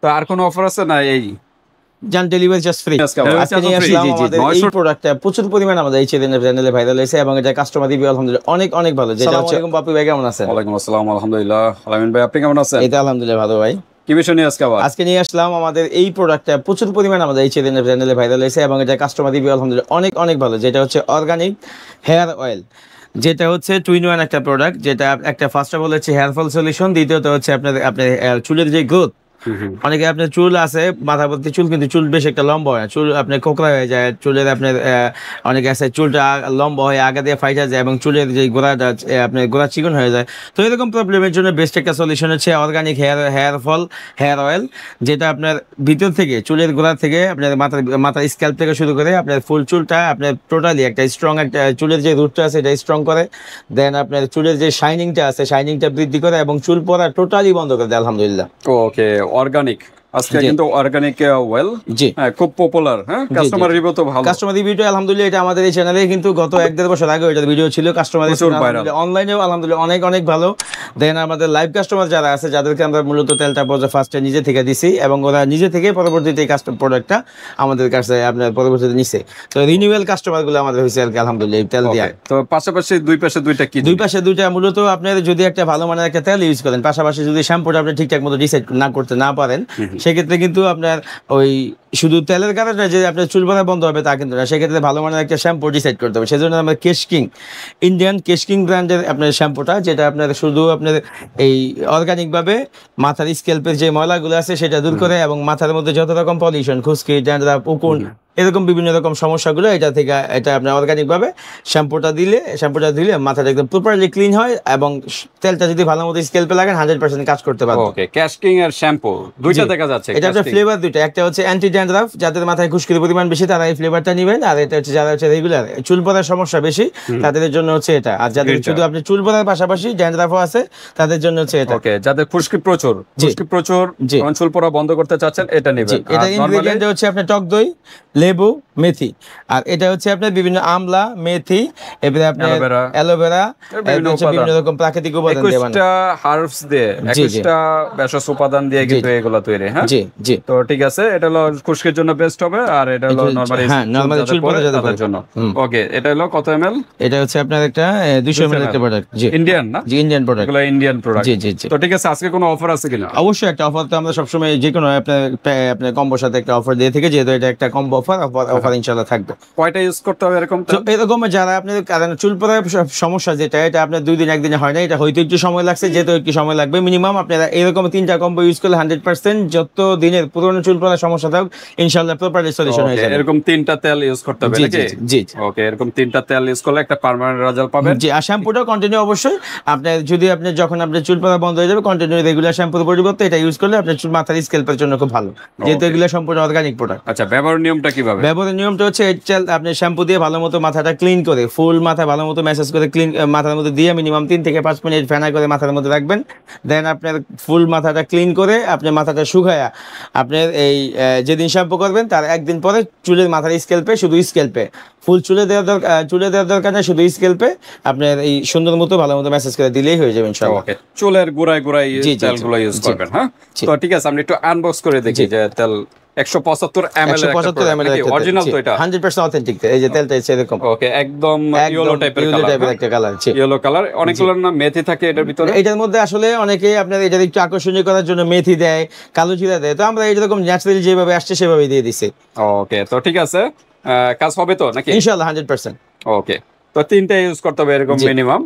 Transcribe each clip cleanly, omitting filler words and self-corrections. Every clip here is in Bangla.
তো আর কোনো অফার আছে না? এই জান ডেলিভারি জাস্ট ফ্রি। আজকে নিয়ে আসলাম আমাদের এই প্রোডাক্টটা প্রচুর পরিমাণে আমাদের এই চ্যানেলে ভাইরাল হয়েছে এবং এটা কাস্টমার রিভিউ আলহামদুলিল্লাহ অনেক অনেক ভালো। যেটা হচ্ছে বাপি ভাই কেমন আছেন? ওয়ালাইকুম আসসালাম, আলহামদুলিল্লাহ। আলামিন ভাই আপনি কেমন আছেন? এই তো আলহামদুলিল্লাহ ভালো ভাই। কি বিষয় নিয়ে আজকে নিয়ে আসলাম আমাদের এই প্রোডাক্টটা প্রচুর পরিমাণে আমাদের এই চ্যানেলে ভাইরাল হয়েছে এবং এটা কাস্টমার রিভিউ আলহামদুলিল্লাহ অনেক অনেক ভালো। যেটা হচ্ছে অর্গানিক হেয়ার অয়েল, যেটা হচ্ছে 2-in-1 একটা প্রোডাক্ট। যেটা একটা ফার্স্ট অফ অল হচ্ছে হেয়ার ফল সলিউশন, দ্বিতীয়ত হচ্ছে আপনার চুলের যে গ্রোথ, অনেকে আপনার চুল আছে মাথা ভর্তি চুল কিন্তু চুল বেশ একটা লম্বা হয়, চুল আপনার কোকড়া হয়ে যায়, চুলের আপনার অনেকে আছে চুলটা লম্বা হয়ে আগা দিয়ে ফাইটা যায় এবং চুলের যে গোড়াটা আপনার গোড়া চিকন হয়ে যায়। তো এরকম প্রবলেমের জন্য বেস্ট একটা সলিউশন হচ্ছে organic hair fall hair oil, যেটা আপনার ভিতর থেকে চুলের গোড়া থেকে আপনার মাথার স্ক্যাল্প থেকে শুরু করে আপনার ফুল চুলটা আপনার টোটালি একটা স্ট্রং, একটা চুলের যে রুটটা আছে এটা স্ট্রং করে, দেন আপনার চুলের যে শাইনিংটা আছে শাইনিংটা বৃদ্ধি করে এবং চুল পড়া টোটালি বন্ধ করে দেয় আলহামদুলিল্লাহ। ওকে, অর্গানিক আজকে কিন্তু অর্গানিক ওয়েল জি খুব পপুলার। হ্যাঁ, কাস্টমার রিভিউ তো ভালো। কাস্টমার রিভিউটা আলহামদুলিল্লাহ এটা আমাদের এই চ্যানেলে কিন্তু গত 1-1.5 বছর আগে এটা ভিডিও ছিল, কাস্টমার অনলাইনেও আলহামদুলিল্লাহ অনেক অনেক ভালো। দেন আমাদের লাইভ কাস্টমার যারা আছে যাদেরকে আমরা মূলত তেলটা ফার্স্টে নিজে থেকে দিছি এবং ওরা নিজে থেকে পরবর্তীতে এই প্রোডাক্টটা আমাদের কাছে আপনার পরবর্তীতে নিছে। তো রিনিউয়াল কাস্টমারগুলো আমাদের হয়েছে আর কি আলহামদুলিল্লাহ এই তেল দিয়ে। তো পাশাপাশি দুই পাশে দুইটা মূলত আপনার যদি একটা ভালো মানের একটা তেল ইউজ করেন, পাশাপাশি যদি শ্যাম্পুটা আপনি ঠিকঠাক মতো ডিসাইড করতে না পারেন, সেক্ষেত্রে কিন্তু আপনার ওই শুধু তেলের কারণে যে আপনার চুল পড়া বন্ধ হবে তা কিন্তু না, সেক্ষেত্রে ভালো মানের একটা শ্যাম্পু ডিসাইড করতে হবে। সেজন্য আমরা ইন্ডিয়ান কেশকিং ব্র্যান্ডের আপনার শ্যাম্পুটা, যেটা আপনার শুধু আপনার এই অর্গানিকভাবে মাথার স্ক্যাল্পের যে ময়লাগুলো আছে সেটা দূর করে এবং মাথার মধ্যে যত রকম পলিউশন, খুশকি, ড্যান্ড্রাফ, উকুন, এরকম বিভিন্ন রকম সমস্যাগুলো এটা আপনার অর্গানিক ভাবে শ্যাম্পুটা দিলে মাথাটা একদম প্রপারলি ক্লিন হয় এবং তেলটা যদি ভালো মতো স্ক্যাল্পে লাগান 100% কাজ করতে পারবে। ওকে, ক্যাশকিং আর শ্যাম্পু দুইটা দেখা যাচ্ছে। এটা একটা ফ্লেভার দুইটা, একটা হচ্ছে অ্যান্টি ড্যান্ড্রাফ, যাদের মাথায় খুশকির পরিমাণ বেশি তারা এই ফ্লেভারটা নেবেন, আর এটা হচ্ছে যারা হচ্ছে রেগুলার চুল পড়ার সমস্যা বেশি তাদের জন্য হচ্ছে এটা, আর যাদের শুধু আপনি চুল পড়ার পাশাপাশি ড্যান্ড্রাফও আছে তাদের জন্য হচ্ছে এটা। ওকে, যাদের খুশকি প্রচুর চুল পড়া বন্ধ করতে চাচ্ছেন এটা নেবেন। এটা ইনগ্রেডিয়েন্ট হচ্ছে আপনার টক দই, লেবু, মেথি, আর এটা হচ্ছে আপনার বিভিন্ন আমলা, মেথি, এবারে আপনার অ্যালোভেরা, বিভিন্ন রকম প্রাকৃতিক উপাদান দিয়ে বানানো 21টা হার্বস দিয়ে 21টা ভেষজ উপাদান দিয়ে কিন্তু এগুলো তৈরি। হ্যাঁ জি জি, তো ঠিক আছে, এটা হলো খুশকির জন্য বেস্ট হবে, আর এটা হলো নরমালি চুল পড়ার জন্য। ওকে, এটা হলো কত ml? এটা হচ্ছে আপনার একটা 200 ml একটা প্রোডাক্ট। জি, ইন্ডিয়ান না? জি, ইন্ডিয়ান প্রোডাক্ট, এগুলো ইন্ডিয়ান প্রোডাক্ট। জি জি জি। তো ঠিক আছে, আজকে কোনো অফার আছে কিনা? অবশ্যই একটা অফার তো আমরা সবসময় যে কোনো আপনার কম্বোর সাথে একটা অফার দিয়ে থেকে, যেহেতু এটা একটা কম্বো অফার ইনশাআল্লাহ থাকবে। কয়টা ইউজ করতে হবে এরকম? এরকম যারা আপনার কারণ চুল পড়ার সমস্যা যেটা, এটা আপনার 2 দিন 1 দিনে হয় না, এটা হয়তো একটু সময় লাগছে, যেহেতু একটু সময় লাগবে মিনিমাম আপনারা এরকম 3টা কম্বো ইউজ করলে 100% যত দিনের পুরনো চুল পড়ার সমস্যা থাক ইনশাআল্লাহ প্রপারলি সলিউশন হয়ে যাবে। এরকম 3টা তেল ইউজ করতে হবে নাকি? জি। ওকে, এরকম 3টা তেল ইউজ করলে একটা পার্মানেন্ট রেজাল্ট পাবেন। জি, আর শ্যাম্পুটা কন্টিনিউ অবশ্যই আপনার যদি আপনি যখন আপনার চুল পড়া বন্ধ হয়ে যাবে কন্টিনিউ রেগুলার শ্যাম্পুর পরিবর্তে এটা ইউজ করলে আপনার চুল মাথার স্ক্যাল্পের জন্য খুব ভালো, যেহেতু এগুলো সম্পূর্ণ অর্গানিক প্রোডাক্ট। আচ্ছা, ব্যবহার নিয়মটা কিভাবে? ব্যবহারের নিয়মটা হচ্ছে আপনি শ্যাম্পু দিয়ে ভালো মতো মাথাটা ক্লিন করে, ফুল মাথা ভালো মতো ম্যাসাজ করে ক্লিন মাথার মধ্যে দিয়ে মিনিমাম 3 থেকে 5 মিনিট ফেনা করে মাথার মধ্যে রাখবেন। দেন আপনার ফুল মাথাটা ক্লিন করে আপনি মাথাটা শুকায়া আপনার এই যেদিন শ্যাম্পু করবেন তার 1 দিন পরে চুলের মাথার স্ক্যাল্পে, শুধু স্ক্যাল্পে, ফুল চুলে দেওয়ার দরকার নেই, শুধু স্ক্যাল্পে আপনার এই সুন্দর মতো ভালো মতো ম্যাসাজ করে দিলেই হয়ে যাবে ইনশাআল্লাহ। ওকে, চুলের গোড়ায় তেলগুলো ইউজ করবেন। হ্যাঁ, তো ঠিক আছে, আমরা একটু আনবক্স করে দেখি যে তেল 175 ml অরিজিনাল, তো এটা 100% অথেন্টিক। এই যে তেলটা এরকম ওকে, একদম ইয়েলো টাইপের একটা কালার, ইয়েলো কালার। অনেকগুলো না মেথি থাকে এটার ভিতরে। এটার মধ্যে আসলে অনেকে আপনার এটা একটু আকর্ষণীয় করার জন্য মেথি দেয়, কালো জিরা দেয়, তো আমরা এরকম ন্যাচারালি যেভাবে আসছে সেভাবেই দিয়ে দিছি। ওকে, তো ঠিক আছে, কাজ হবে তো নাকি? ইনশাআল্লাহ 100%। ওকে, তো 3টা ইউজ করতে হবে এরকম মিনিমাম।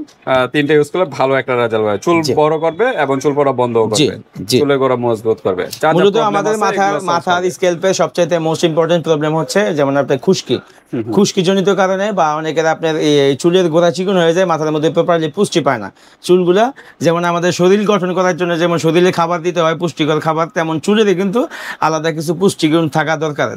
3টা ইউজ করলে ভালো একটা রেজাল্ট হবে, চুল বড় করবে এবং চুল পড়া বন্ধও করবে, চুলের গোড়া মজবুত করবে। মূলত আমাদের মাথার স্ক্যাল্পে সবচাইতে মোস্ট ইম্পর্টেন্ট প্রবলেম হচ্ছে যেমন আপনার খুশকি জনিত কারণে, বা অনেকের আপনার এই চুলের গোড়া চিকন হয়ে যায়, মাথার মধ্যে প্রপারলি পুষ্টি পায় না চুলগুলা। যেমন আমাদের শরীর গঠন করার জন্য যেমন শরীরে খাবার দিতে হয় পুষ্টিকর খাবার, তেমন চুলেরই কিন্তু আলাদা কিছু পুষ্টিগুণ থাকা দরকার।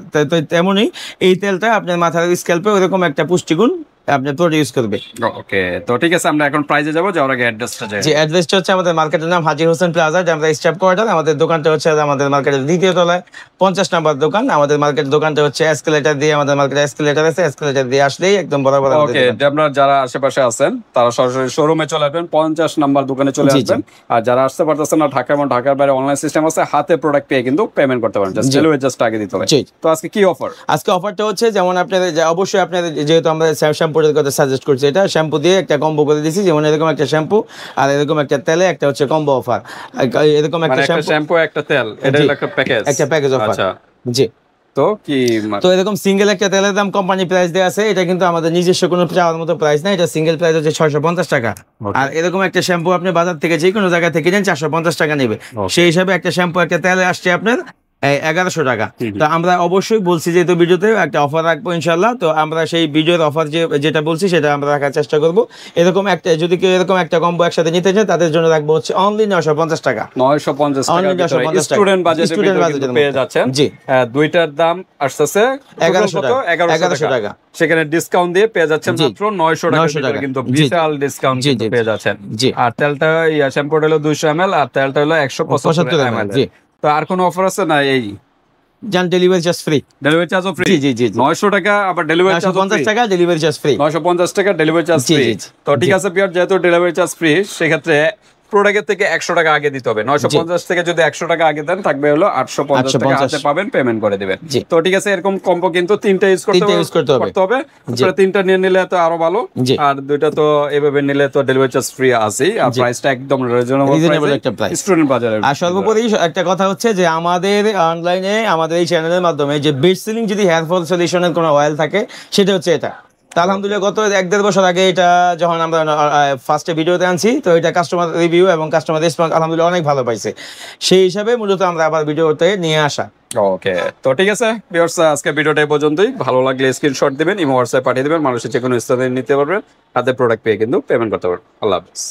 তেমনই এই তেলটা আপনার মাথার স্ক্যাল্পে ওইরকম একটা পুষ্টিগুণ আপনার প্রোডিউস করবে। ওকে, তো ঠিক আছে, আমরা এখন প্রাইজে যাব, যাওয়ার আগে অ্যাড্রেসটা যাই। জি, অ্যাড্রেসটা হচ্ছে আমাদের মার্কেটের নাম হাজী হোসেন প্লাজা, আমরা স্টাফ কোয়ার্টার। আমাদের দোকানটা হচ্ছে আমাদের মার্কেটের দ্বিতীয় তলায় 50 নম্বর দোকান। আমাদের মার্কেটের দোকানটা হচ্ছে এসকেলেটর দিয়ে, আমাদের মার্কেটে এসকেলেটর আছে, এসকেলেটর দিয়ে আসলেই একদম বরাবর আমাদের ওকে, আপনারা যারা আশেপাশে আছেন তারা সরাসরি শোরুমে চলে আসবেন, 50 নাম্বার দোকানে চলে আসবেন। আর যারা আসতে পারতেছেন না, ঢাকা এবং ঢাকার বাইরে অনলাইন সিস্টেম আছে, হাতে প্রোডাক্ট পেয়ে কিন্তু পেমেন্ট করতে পারেন, জাস্ট ডেলিভারি জাস্ট আগে দিতে হবে। তো আজকে কি অফার? আজকে অফারটা হচ্ছে যেমন আপনাদের অবশ্যই আপনাদের যেহেতু আমরা শ্যাম্পুর কথা সাজেস্ট করছি, এটা শ্যাম্পু দিয়ে একটা কম্বো করে দিয়েছি, যেমন এরকম একটা শ্যাম্পু আর এরকম একটা তেলে একটা হচ্ছে কম্বো অফার, এরকম একটা শ্যাম্পু একটা তেল, এটা একটা প্যাকেজ, একটা প্যাকেজ অফার। আচ্ছা জি, তো কি তো এরকম সিঙ্গেল একটা তেলের দাম কোম্পানি প্রাইস দেওয়া আছে, এটা কিন্তু আমাদের নিজস্ব কোনো চাওয়ার মতো প্রাইস না, এটা সিঙ্গেল প্রাইস হচ্ছে 650 টাকা। আর এরকম একটা শ্যাম্পু আপনি বাজার থেকে যে কোনো জায়গা থেকে নেন 450 টাকা নেবে, সেই হিসাবে একটা শ্যাম্পু একটা তেলে আসছে আপনার 1100 টাকা। তো আমরা অবশ্যই বলছি যে তো ভিডিওতে একটা অফার রাখবো ইনশাল্লাহ, তো আমরা সেই ভিডিওর অফার যেটা বলছি সেটা আমরা রাখার চেষ্টা করবো। এরকম একটা যদি কেউ এরকম একটা কম্বো একসাথে নিতে চান তাদের জন্য রাখবো হচ্ছে অনলি 950 টাকা। 950 টাকা স্টুডেন্ট বাজেটে পেয়ে যাচ্ছেন। জি, দুইটার দাম আসছে 1100 টাকা, সেখানে ডিসকাউন্ট দিয়ে পেয়ে যাচ্ছেন মাত্র 900 টাকা, কিন্তু বিশাল ডিসকাউন্ট পেয়ে যাচ্ছেন। আর তেলটা শ্যাম্পুটা হলো 200 ml আর তেলটা হলো 175 ml। তো আর কোনো অফার আছে না? এই জান ডেলিভারি চার্জ ফ্রি, ডেলিভারি চার্জও ফ্রি। জি জি 900 টাকা, আবার ডেলিভারি চার্জ 950 টাকা, ডেলিভারি চার্জ ফ্রি, 950 টাকা ডেলিভারি চার্জ ফ্রি। তো ঠিক আছে পিয়ার, যেহেতু ডেলিভারি চার্জ ফ্রি, সেক্ষেত্রে প্রোডাক্টের থেকে 100 টাকা আগে দিতে হবে। 950 থেকে যদি 100 টাকা আগে দেন, থাকবে হলো 850 টাকা হাতে পাবেন, পেমেন্ট করে দিবেন। তো ঠিক আছে, এরকম কম্বো কিন্তু 3টা ইউজ করতে হবে। আপনারা 3টা নিয়ে নিলে তো আরো ভালো, আর 2টা তো এভাবে নিলে তো ডেলিভারি চার্জ ফ্রি আছেই, আর প্রাইসটা একদম রিজনেবল একটা প্রাইস স্টুডেন্ট বাজারে। আর সর্বোপরি একটা কথা হচ্ছে যে আমাদের অনলাইনে আমাদের এই চ্যানেলের মাধ্যমে যে বেস্ট সেলিং যদি হেয়ার ফল সলিউশনের কোনো অয়েল থাকে সেটা হচ্ছে এটা। আলহামদুলিল্লাহ গত 1-1.5 বছর আগে এটা যখন আমরা ফার্স্টে ভিডিওতে আনছি, তো এটা কাস্টমার রিভিউ এবং কাস্টমার রেসপন্স আলহামদুলিল্লাহ অনেক ভালো পাইছে, সেই হিসাবে মূলত আমরা আবার ভিডিওতে নিয়ে আসা। ওকে, তো ঠিক আছে ভিউয়ার্স, আজকে ভিডিওটা এই পর্যন্তই। ভালো লাগলে স্ক্রিনশট দিবেন, ইমো হোয়াটসঅ্যাপ পাঠিয়ে দিবেন, মানুষের যে কোনো স্থানে নিতে পারবেন, হাতে প্রোডাক্ট পেয়ে কিন্তু পেমেন্ট করতে পারবেন। আল্লাহ হাফেজ।